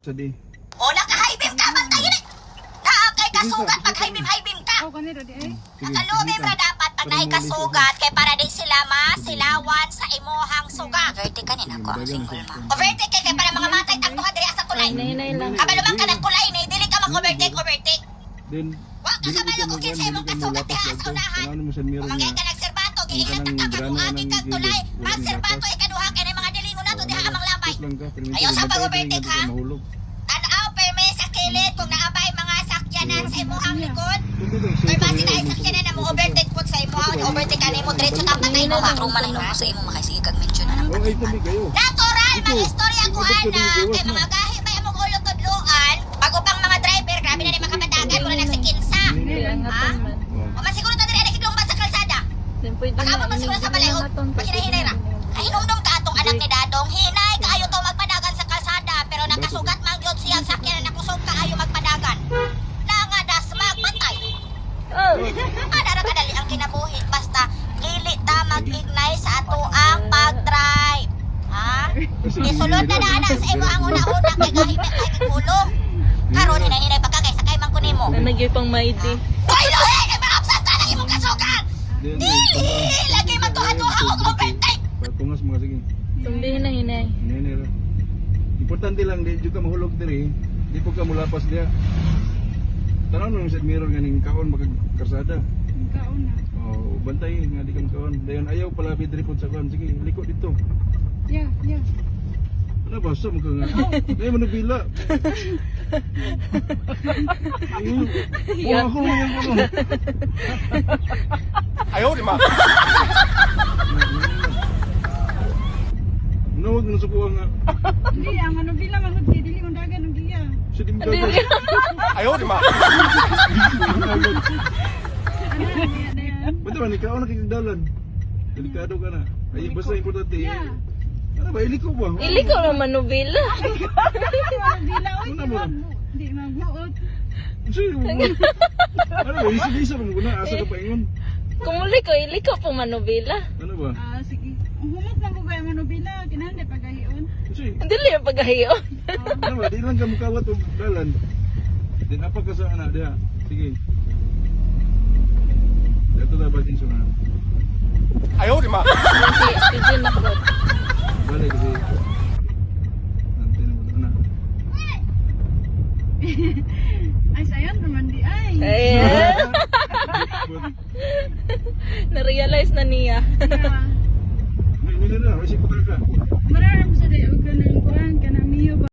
Sadi. O naka-high beam ka, bantayin eh! Naakay kasugat pag high beam ka! Nakalubi na dapat pag naikasugat kay para di sila masilawan sa imuhang sugat. Overtake ka nina ko ang single ma. Overtake kay para mga matay takbuhan diri sa kulay. Kabalumang ka ng kulay ni, dili ka mag-overtake. Then, Wa ka kabalo ko kinsa imong kasugat diha sa unahan. Umangay ka nagserbato, giingatan ka pabuhagi kag tulay. Ang serbato ikaduha kay ni mga dilingon nato diha amang labay. Ayaw sa pag-overtake ha. Tanaw perme sa kilid kung naabay mga sakyanan sa imuhang likod. Or basi na sakyanan na mo overtake po sa imuhang overtake ani mo diretso ta patay mo ha. Ruma lang mo sa imo makasige kag mention na. Natural mga istorya ko ana kay mga gahi ba imong ulo tudloan bago pang mga driver grabe na ni makapadagan mura lang sa kinsa. Ha? O man siguro ta diri ani kiglumban sa kalsada. Baka mo siguro sa balay o paghinay ra. Hinumdum ka atong anak ni Dadong hinay kaayo to magpadagan sa kalsada pero nakasugat man gyud siyang sakyanan na kusog kaayo magpadagan. Nga dasmag patay. Para kadali ang kinabuhi basta dili ta mag-ignite sa ato ang pag-drive. Ha? Isulod na daanan sa imo ang una-una kay gahimik kay gulong. Karon hinay pagka kay sakay man kunin mo. Nagyay pang maidi. Hoy lohe kay maapsat ka lang imong kasugat. Dili lagi matuha-tuha og overtake. Patungas mga sige. Tumbihin na hinay. Nene ra. Importante lang di juga mahulog diri. Di po ka mulapas dia. Tanaw nung sa mirror ganing kaon magkarsada. Kaon na. Oh, bantay nga di ka kaon. Dayon ayaw pala diri pod sa kaon. Sige, liko dito. Yeah. Ano ba sa mga nga? Ay manubila. Wah, ako yung ano. Ayaw di ma. Nawag na sa kuha nga. Hindi, ang ano bilang ang hudli, dili kong dagan ng giya. Sa dimdagan. Ayaw di ma. Ano, giya na yan. Ba't naman, ikaw na kikagdalan. Delikado ka na. Ay, basta importante. Yeah. Ano ba, iliko ba? Ili ko naman nubila. Bila, oy, Ano mo? di magbuot. Sige, ano ba, isa-isa mo muna. Asa ka pa ingon? Kumuli ko, ili ko pong manubila. Ano ba? Sige. Humot lang ko kaya manubila, kinahanglan pagahion. Sige, Dili yung paghahiyon. ano ba, di lang ka mukawat o dalan. Din apa ka sa anak dia? Sige. Ito na ba din siya na? Ayaw di ma. Sige na ko. Balik kasi. Nanti na mo anak. Ay, sayon naman di ay. Ayan. Na-realize na niya. Yeah. May na, may siputan ka. Mararang sa dayo ka ng kuhan ka na miyo ba?